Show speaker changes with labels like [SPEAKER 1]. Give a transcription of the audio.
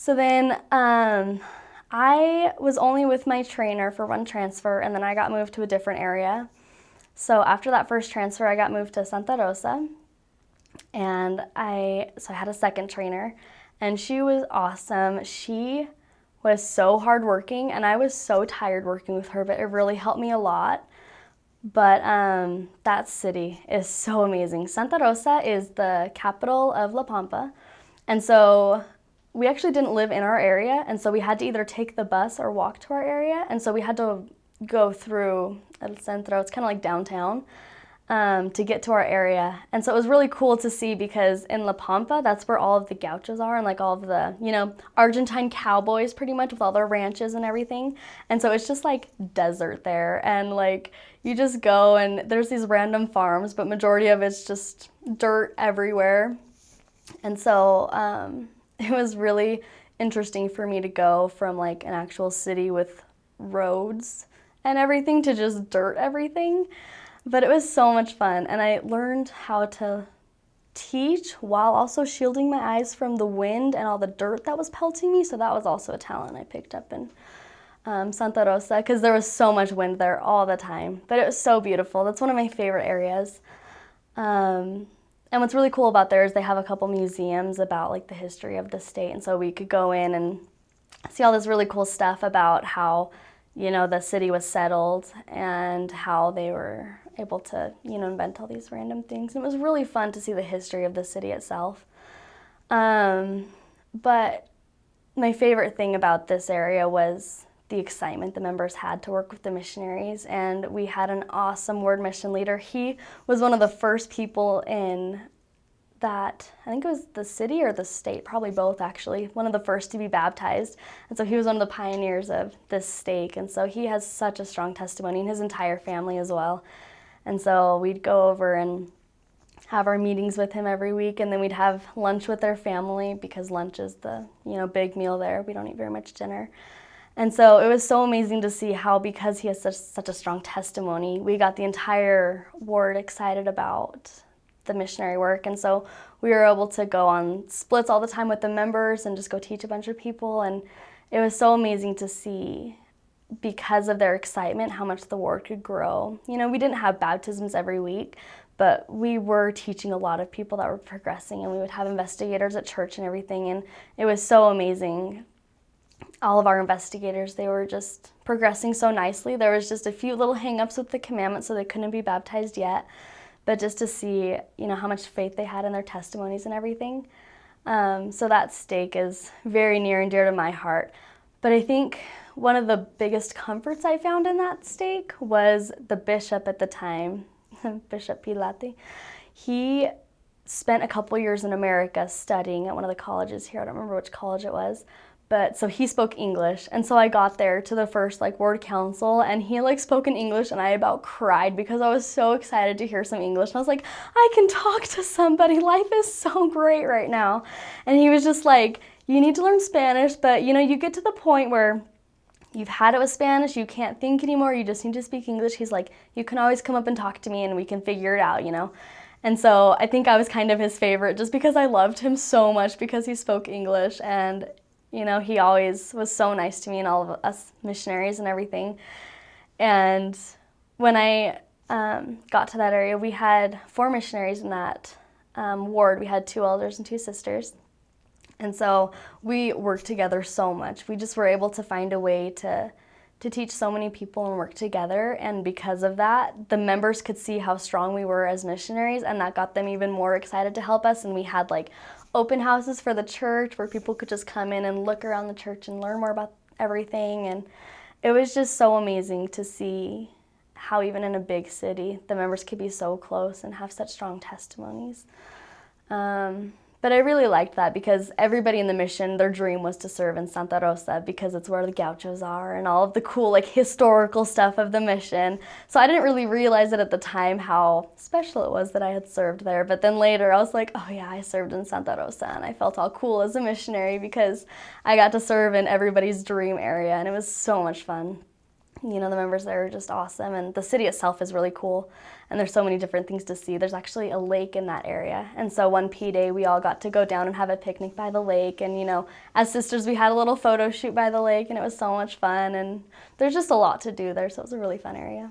[SPEAKER 1] So then I was only with my trainer for one transfer, and then I got moved to a different area. So after that first transfer, I got moved to Santa Rosa, and I had a second trainer, and she was awesome. She was so hardworking, and I was so tired working with her, but it really helped me a lot. But that city is so amazing. Santa Rosa is the capital of La Pampa, and so we actually didn't live in our area, and so we had to either take the bus or walk to our area, and so we had to go through El Centro, it's kind of like downtown, to get to our area. And so it was really cool to see because in La Pampa, that's where all of the gauchos are and like all of the, Argentine cowboys pretty much with all their ranches and everything. And so it's just like desert there. And like you just go and there's these random farms, but majority of it's just dirt everywhere. And so it was really interesting for me to go from like an actual city with roads and everything to just dirt everything. But it was so much fun, and I learned how to teach while also shielding my eyes from the wind and all the dirt that was pelting me, so that was also a talent I picked up in Santa Rosa, because there was so much wind there all the time. But it was so beautiful. That's one of my favorite areas. And what's really cool about there is they have a couple museums about like the history of the state, and so we could go in and see all this really cool stuff about how, the city was settled and how they were able to, invent all these random things. And it was really fun to see the history of the city itself. But my favorite thing about this area was the excitement the members had to work with the missionaries. And we had an awesome word mission leader. He was one of the first people in that, I think it was the city or the state, probably both actually, one of the first to be baptized. And so he was one of the pioneers of this stake. And so he has such a strong testimony, and his entire family as well. And so we'd go over and have our meetings with him every week, and then we'd have lunch with their family because lunch is the, big meal there. We don't eat very much dinner. And so it was so amazing to see how, because he has such a strong testimony, we got the entire ward excited about the missionary work. And so we were able to go on splits all the time with the members and just go teach a bunch of people. And it was so amazing to see, because of their excitement, how much the ward could grow. We didn't have baptisms every week, but we were teaching a lot of people that were progressing, and we would have investigators at church and everything. And it was so amazing. All of our investigators, they were just progressing so nicely. There was just a few little hang-ups with the commandments, so they couldn't be baptized yet. But just to see, how much faith they had in their testimonies and everything. So that stake is very near and dear to my heart. But I think one of the biggest comforts I found in that stake was the bishop at the time, Bishop Pilate. He spent a couple years in America studying at one of the colleges here. I don't remember which college it was. But so he spoke English, and so I got there to the first ward council, and he spoke in English, and I about cried because I was so excited to hear some English. And I was like, I can talk to somebody. Life is so great right now. And he was just like, you need to learn Spanish, but you get to the point where you've had it with Spanish, you can't think anymore, you just need to speak English. He's like, you can always come up and talk to me and we can figure it out, And so I think I was kind of his favorite just because I loved him so much because he spoke English, and he always was so nice to me and all of us missionaries and everything. And when I got to that area, we had 4 missionaries in that ward. We had 2 elders and 2 sisters. And so we worked together so much. We just were able to find a way to teach so many people and work together. And because of that, the members could see how strong we were as missionaries, and that got them even more excited to help us. And we had open houses for the church where people could just come in and look around the church and learn more about everything. And it was just so amazing to see how even in a big city, the members could be so close and have such strong testimonies. But I really liked that because everybody in the mission, their dream was to serve in Santa Rosa because it's where the gauchos are and all of the cool historical stuff of the mission. So I didn't really realize it at the time how special it was that I had served there. But then later I was like, oh yeah, I served in Santa Rosa, and I felt all cool as a missionary because I got to serve in everybody's dream area, and it was so much fun. You know, the members there are just awesome, and the city itself is really cool, and there's so many different things to see. There's actually a lake in that area, and so one P Day we all got to go down and have a picnic by the lake, and you know, as sisters we had a little photo shoot by the lake, and it was so much fun, and there's just a lot to do there, so it was a really fun area.